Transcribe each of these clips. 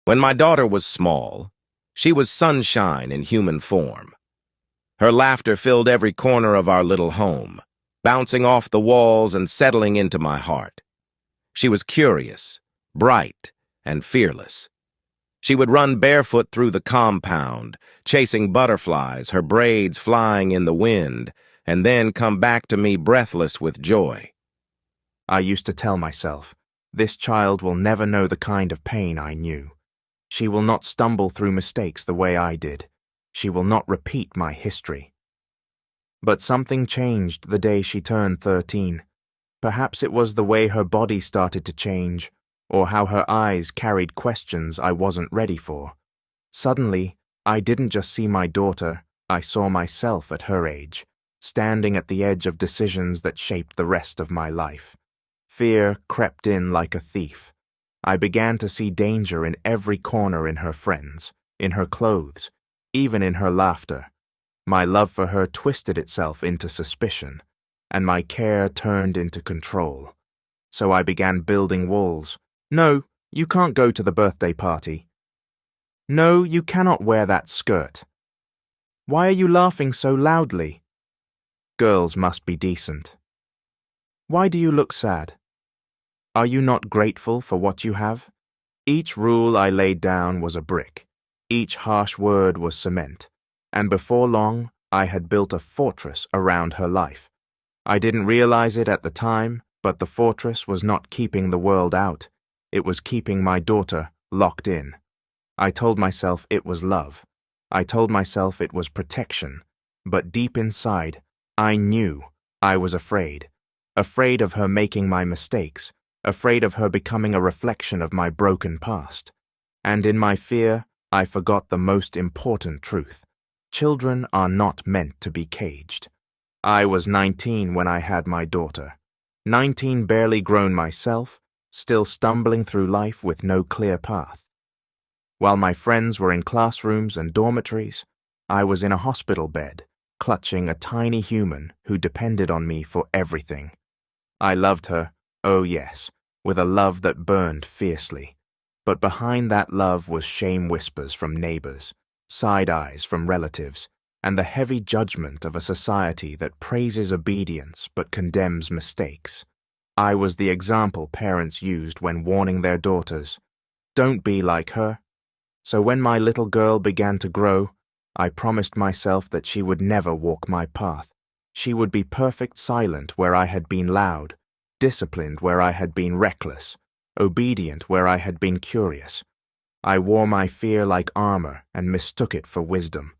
When my daughter was small, she was sunshine in human form. Her laughter filled every corner of our little home, bouncing off the walls and settling into my heart. She was curious, bright, and fearless. She would run barefoot through the compound, chasing butterflies, her braids flying in the wind, and then come back to me breathless with joy. I used to tell myself, this child will never know the kind of pain I knew. She will not stumble through mistakes the way I did. She will not repeat my history. But something changed the day she turned 13. Perhaps it was the way her body started to change, or how her eyes carried questions I wasn't ready for. Suddenly, I didn't just see my daughter, I saw myself at her age, standing at the edge of decisions that shaped the rest of my life. Fear crept in like a thief. I began to see danger in every corner, in her friends, in her clothes, even in her laughter. My love for her twisted itself into suspicion, and my care turned into control. So I began building walls. No, you can't go to the birthday party. No, you cannot wear that skirt. Why are you laughing so loudly? Girls must be decent. Why do you look sad? Are you not grateful for what you have? Each rule I laid down was a brick. Each harsh word was cement. And before long, I had built a fortress around her life. I didn't realize it at the time, but the fortress was not keeping the world out. It was keeping my daughter locked in. I told myself it was love. I told myself it was protection. But deep inside, I knew I was afraid. Afraid of her making my mistakes. Afraid of her becoming a reflection of my broken past. And in my fear, I forgot the most important truth. Children are not meant to be caged. I was 19 when I had my daughter. 19, barely grown myself, still stumbling through life with no clear path. While my friends were in classrooms and dormitories, I was in a hospital bed, clutching a tiny human who depended on me for everything. I loved her, oh yes, with a love that burned fiercely. But behind that love was shame whispers from neighbors, side eyes from relatives, and the heavy judgment of a society that praises obedience but condemns mistakes. I was the example parents used when warning their daughters, "Don't be like her." So when my little girl began to grow, I promised myself that she would never walk my path. She would be perfect silent where I had been loud, disciplined where I had been reckless, obedient where I had been curious. I wore my fear like armor and mistook it for wisdom.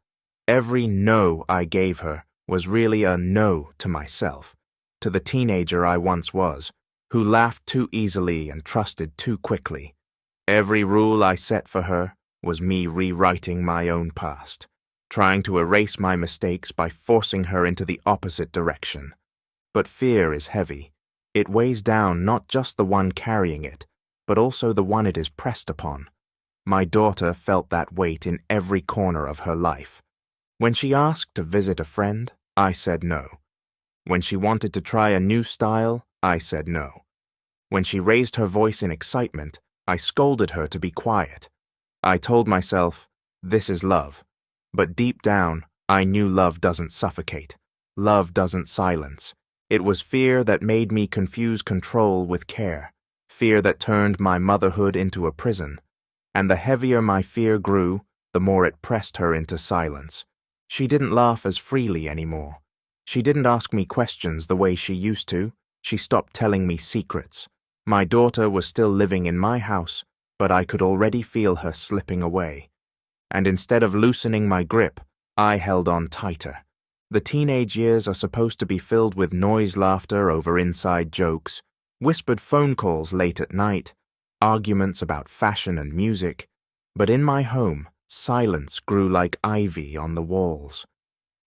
Every no I gave her was really a no to myself, to the teenager I once was, who laughed too easily and trusted too quickly. Every rule I set for her was me rewriting my own past, trying to erase my mistakes by forcing her into the opposite direction. But fear is heavy. It weighs down not just the one carrying it, but also the one it is pressed upon. My daughter felt that weight in every corner of her life. When she asked to visit a friend, I said no. When she wanted to try a new style, I said no. When she raised her voice in excitement, I scolded her to be quiet. I told myself, this is love. But deep down, I knew love doesn't suffocate. Love doesn't silence. It was fear that made me confuse control with care, fear that turned my motherhood into a prison. And the heavier my fear grew, the more it pressed her into silence. She didn't laugh as freely anymore. She didn't ask me questions the way she used to. She stopped telling me secrets. My daughter was still living in my house, but I could already feel her slipping away. And instead of loosening my grip, I held on tighter. The teenage years are supposed to be filled with noise laughter over inside jokes, whispered phone calls late at night, arguments about fashion and music. But in my home, silence grew like ivy on the walls.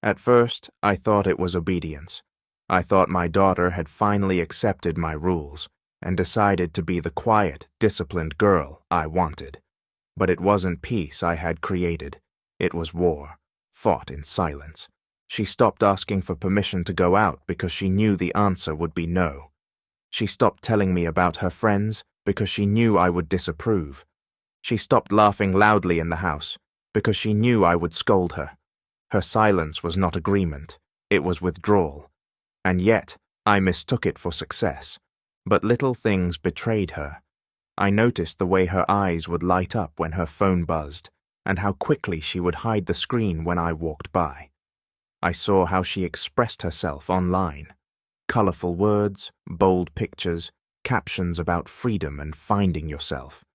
At first, I thought it was obedience. I thought my daughter had finally accepted my rules and decided to be the quiet, disciplined girl I wanted. But it wasn't peace I had created. It was war, fought in silence. She stopped asking for permission to go out because she knew the answer would be no. She stopped telling me about her friends because she knew I would disapprove. She stopped laughing loudly in the house, because she knew I would scold her. Her silence was not agreement, it was withdrawal. And yet, I mistook it for success. But little things betrayed her. I noticed the way her eyes would light up when her phone buzzed, and how quickly she would hide the screen when I walked by. I saw how she expressed herself online. Colorful words, bold pictures, captions about freedom and finding yourself.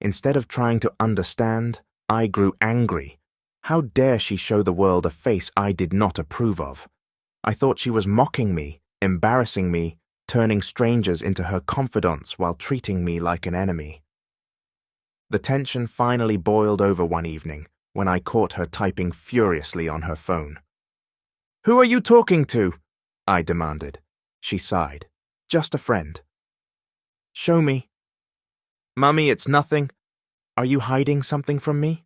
Instead of trying to understand, I grew angry. How dare she show the world a face I did not approve of? I thought she was mocking me, embarrassing me, turning strangers into her confidants while treating me like an enemy. The tension finally boiled over one evening when I caught her typing furiously on her phone. "Who are you talking to?" I demanded. She sighed. "Just a friend." "Show me." "Mummy, it's nothing. Are you hiding something from me?"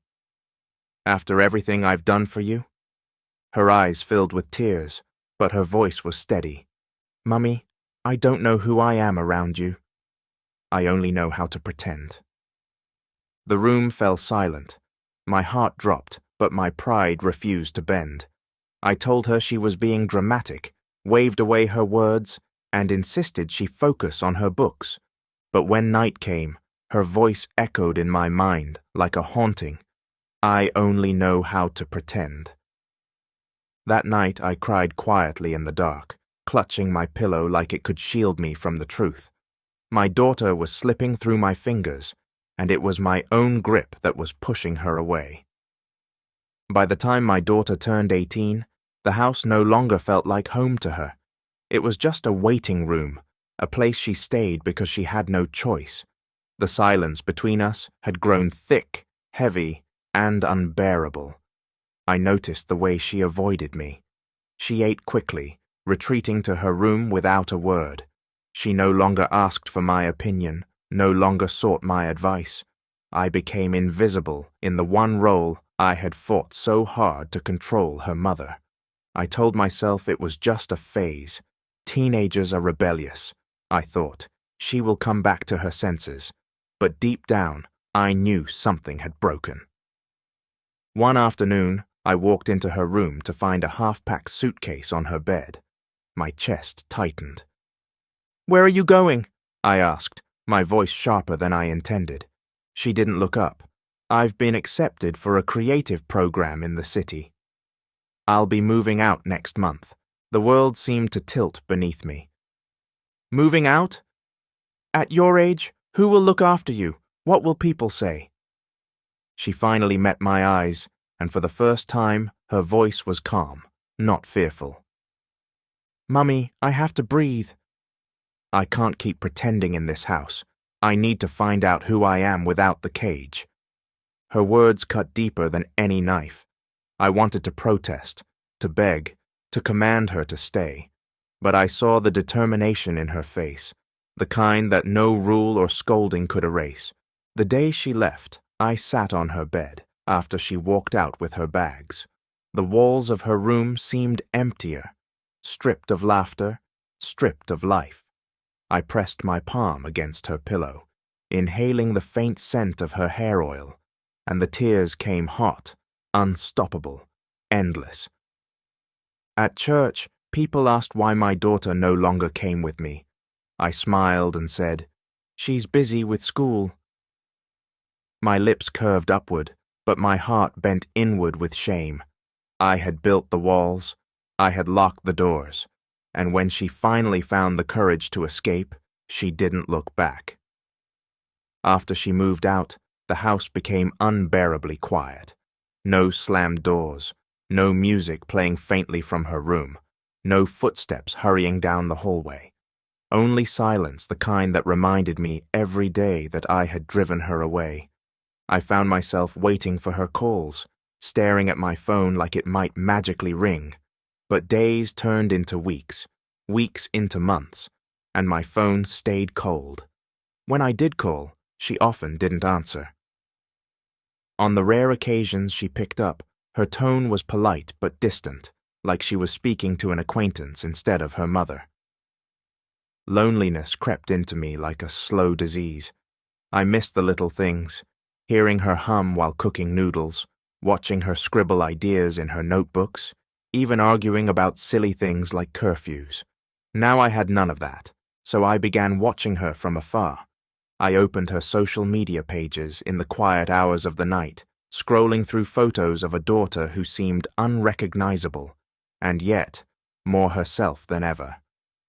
"After everything I've done for you?" Her eyes filled with tears, but her voice was steady. "Mummy, I don't know who I am around you. I only know how to pretend." The room fell silent. My heart dropped, but my pride refused to bend. I told her she was being dramatic, waved away her words, and insisted she focus on her books. But when night came, her voice echoed in my mind like a haunting. I only know how to pretend. That night I cried quietly in the dark, clutching my pillow like it could shield me from the truth. My daughter was slipping through my fingers, and it was my own grip that was pushing her away. By the time my daughter turned 18, the house no longer felt like home to her. It was just a waiting room, a place she stayed because she had no choice. The silence between us had grown thick, heavy, and unbearable. I noticed the way she avoided me. She ate quickly, retreating to her room without a word. She no longer asked for my opinion, no longer sought my advice. I became invisible in the one role I had fought so hard to control her mother. I told myself it was just a phase. Teenagers are rebellious, I thought. She will come back to her senses. But deep down, I knew something had broken. One afternoon, I walked into her room to find a half-packed suitcase on her bed. My chest tightened. "Where are you going?" I asked, my voice sharper than I intended. She didn't look up. "I've been accepted for a creative program in the city. I'll be moving out next month." The world seemed to tilt beneath me. "Moving out? At your age, who will look after you? What will people say?" She finally met my eyes, and for the first time, her voice was calm, not fearful. "Mummy, I have to breathe." "I can't keep pretending in this house. I need to find out who I am without the cage." Her words cut deeper than any knife. I wanted to protest, to beg, to command her to stay, but I saw the determination in her face, the kind that no rule or scolding could erase. The day she left, I sat on her bed after she walked out with her bags. The walls of her room seemed emptier, stripped of laughter, stripped of life. I pressed my palm against her pillow, inhaling the faint scent of her hair oil, and the tears came hot, unstoppable, endless. At church, people asked why my daughter no longer came with me. I smiled and said, "She's busy with school." My lips curved upward, but my heart bent inward with shame. I had built the walls, I had locked the doors, and when she finally found the courage to escape, she didn't look back. After she moved out, the house became unbearably quiet. No slammed doors, no music playing faintly from her room, no footsteps hurrying down the hallway. Only silence, the kind that reminded me every day that I had driven her away. I found myself waiting for her calls, staring at my phone like it might magically ring. But days turned into weeks, weeks into months, and my phone stayed cold. When I did call, she often didn't answer. On the rare occasions she picked up, her tone was polite but distant, like she was speaking to an acquaintance instead of her mother. Loneliness crept into me like a slow disease. I missed the little things, hearing her hum while cooking noodles, watching her scribble ideas in her notebooks, even arguing about silly things like curfews. Now I had none of that, so I began watching her from afar. I opened her social media pages in the quiet hours of the night, scrolling through photos of a daughter who seemed unrecognizable, and yet more herself than ever.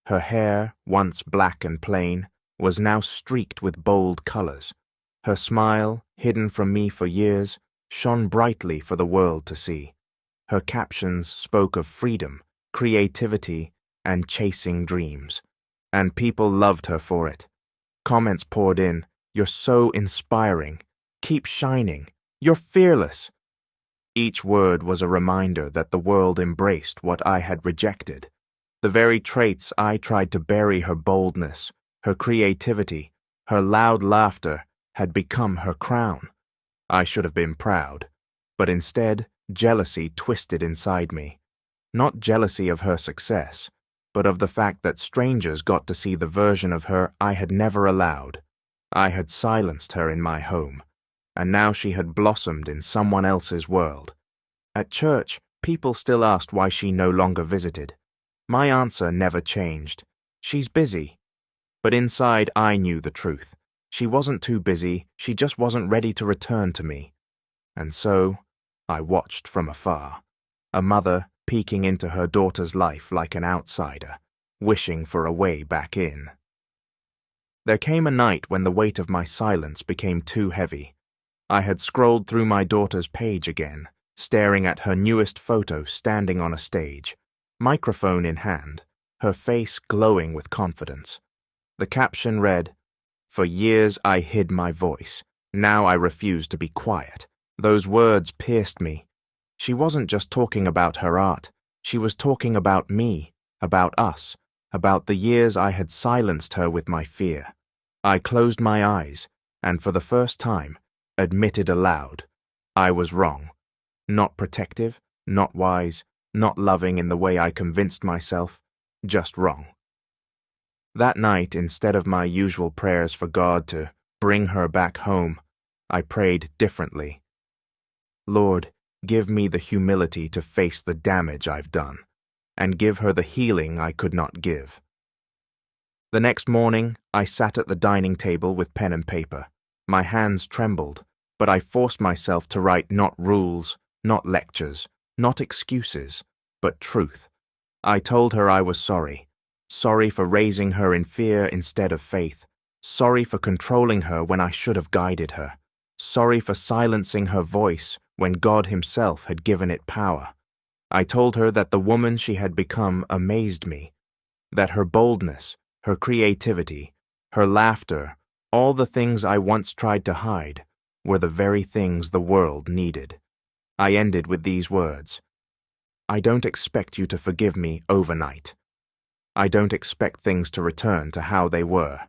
Her hair, once black and plain, was now streaked with bold colors. Her smile, hidden from me for years, shone brightly for the world to see. Her captions spoke of freedom, creativity, and chasing dreams. And people loved her for it. Comments poured in, "You're so inspiring. Keep shining. You're fearless." Each word was a reminder that the world embraced what I had rejected. The very traits I tried to bury, her boldness, her creativity, her loud laughter, had become her crown. I should have been proud, but instead, jealousy twisted inside me. Not jealousy of her success, but of the fact that strangers got to see the version of her I had never allowed. I had silenced her in my home, and now she had blossomed in someone else's world. At church, people still asked why she no longer visited. My answer never changed. She's busy. But inside, I knew the truth. She wasn't too busy, she just wasn't ready to return to me. And so, I watched from afar, a mother peeking into her daughter's life like an outsider, wishing for a way back in. There came a night when the weight of my silence became too heavy. I had scrolled through my daughter's page again, staring at her newest photo standing on a stage, microphone in hand, her face glowing with confidence. The caption read, "For years I hid my voice. Now I refuse to be quiet." Those words pierced me. She wasn't just talking about her art. She was talking about me, about us, about the years I had silenced her with my fear. I closed my eyes, and for the first time, admitted aloud, I was wrong. Not protective, not wise, not loving in the way I convinced myself, just wrong. That night, instead of my usual prayers for God to bring her back home, I prayed differently. Lord, give me the humility to face the damage I've done, and give her the healing I could not give. The next morning, I sat at the dining table with pen and paper. My hands trembled, but I forced myself to write not rules, not lectures, not excuses, but truth. I told her I was sorry. Sorry for raising her in fear instead of faith. Sorry for controlling her when I should have guided her. Sorry for silencing her voice when God Himself had given it power. I told her that the woman she had become amazed me, that her boldness, her creativity, her laughter, all the things I once tried to hide, were the very things the world needed. I ended with these words, "I don't expect you to forgive me overnight. I don't expect things to return to how they were.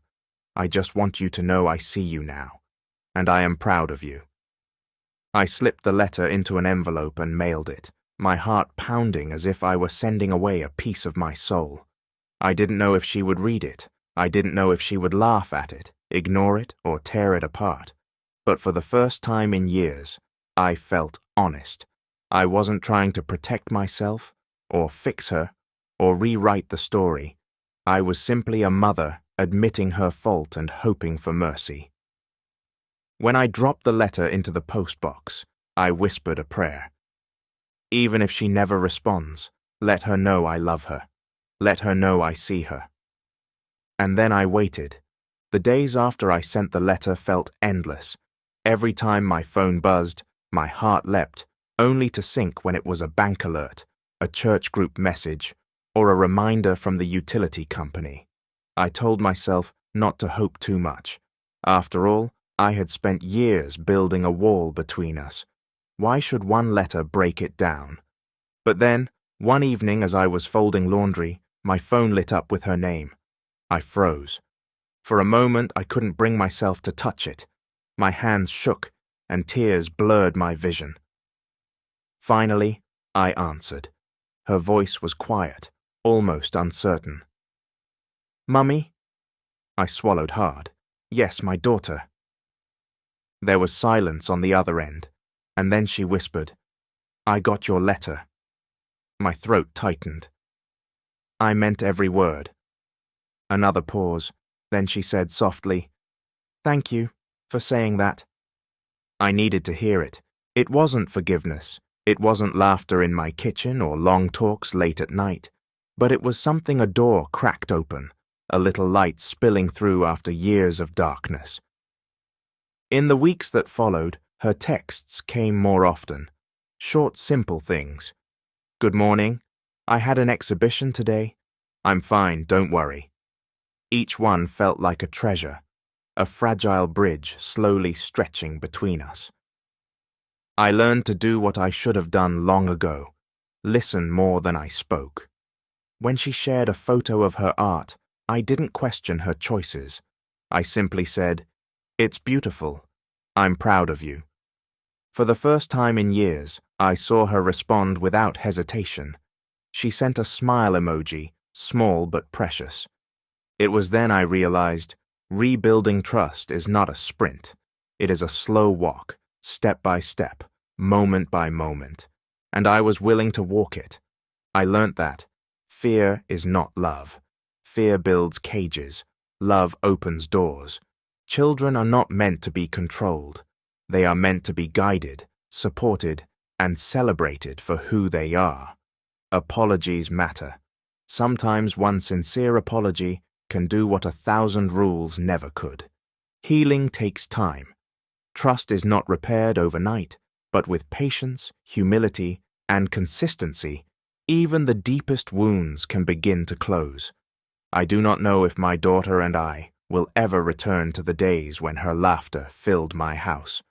I just want you to know I see you now, and I am proud of you." I slipped the letter into an envelope and mailed it, my heart pounding as if I were sending away a piece of my soul. I didn't know if she would read it. I didn't know if she would laugh at it, ignore it, or tear it apart. But for the first time in years, I felt honest. I wasn't trying to protect myself, or fix her, or rewrite the story. I was simply a mother admitting her fault and hoping for mercy. When I dropped the letter into the postbox, I whispered a prayer. Even if she never responds, let her know I love her. Let her know I see her. And then I waited. The days after I sent the letter felt endless. Every time my phone buzzed, my heart leapt, only to sink when it was a bank alert, a church group message, or a reminder from the utility company. I told myself not to hope too much. After all, I had spent years building a wall between us. Why should one letter break it down? But then, one evening as I was folding laundry, my phone lit up with her name. I froze. For a moment, I couldn't bring myself to touch it. My hands shook, and tears blurred my vision. Finally, I answered. Her voice was quiet, almost uncertain. "Mummy?" I swallowed hard. "Yes, my daughter." There was silence on the other end, and then she whispered, "I got your letter." My throat tightened. I meant every word. Another pause, then she said softly, "Thank you for saying that." I needed to hear it. It wasn't forgiveness. It wasn't laughter in my kitchen or long talks late at night. But it was something a door cracked open, a little light spilling through after years of darkness. In the weeks that followed, her texts came more often. Short, simple things. "Good morning. I had an exhibition today. I'm fine, don't worry." Each one felt like a treasure, a fragile bridge slowly stretching between us. I learned to do what I should have done long ago, listen more than I spoke. When she shared a photo of her art, I didn't question her choices. I simply said, "It's beautiful. I'm proud of you." For the first time in years, I saw her respond without hesitation. She sent a smile emoji, small but precious. It was then I realized, rebuilding trust is not a sprint. It is a slow walk, step by step, moment by moment. And I was willing to walk it. I learnt that fear is not love. Fear builds cages. Love opens doors. Children are not meant to be controlled. They are meant to be guided, supported, and celebrated for who they are. Apologies matter. Sometimes one sincere apology can do what 1,000 rules never could. Healing takes time. Trust is not repaired overnight, but with patience, humility, and consistency, even the deepest wounds can begin to close. I do not know if my daughter and I will ever return to the days when her laughter filled my house.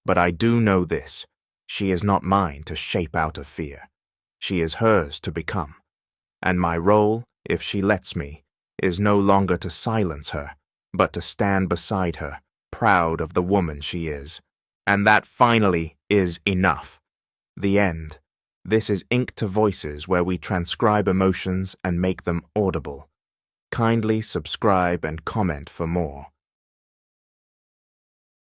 But I do know this: she is not mine to shape out of fear. She is hers to become. And my role, if she lets me, is no longer to silence her, but to stand beside her, proud of the woman she is. And that finally is enough. The end. This is Ink to Voices, where we transcribe emotions and make them audible. Kindly subscribe and comment for more.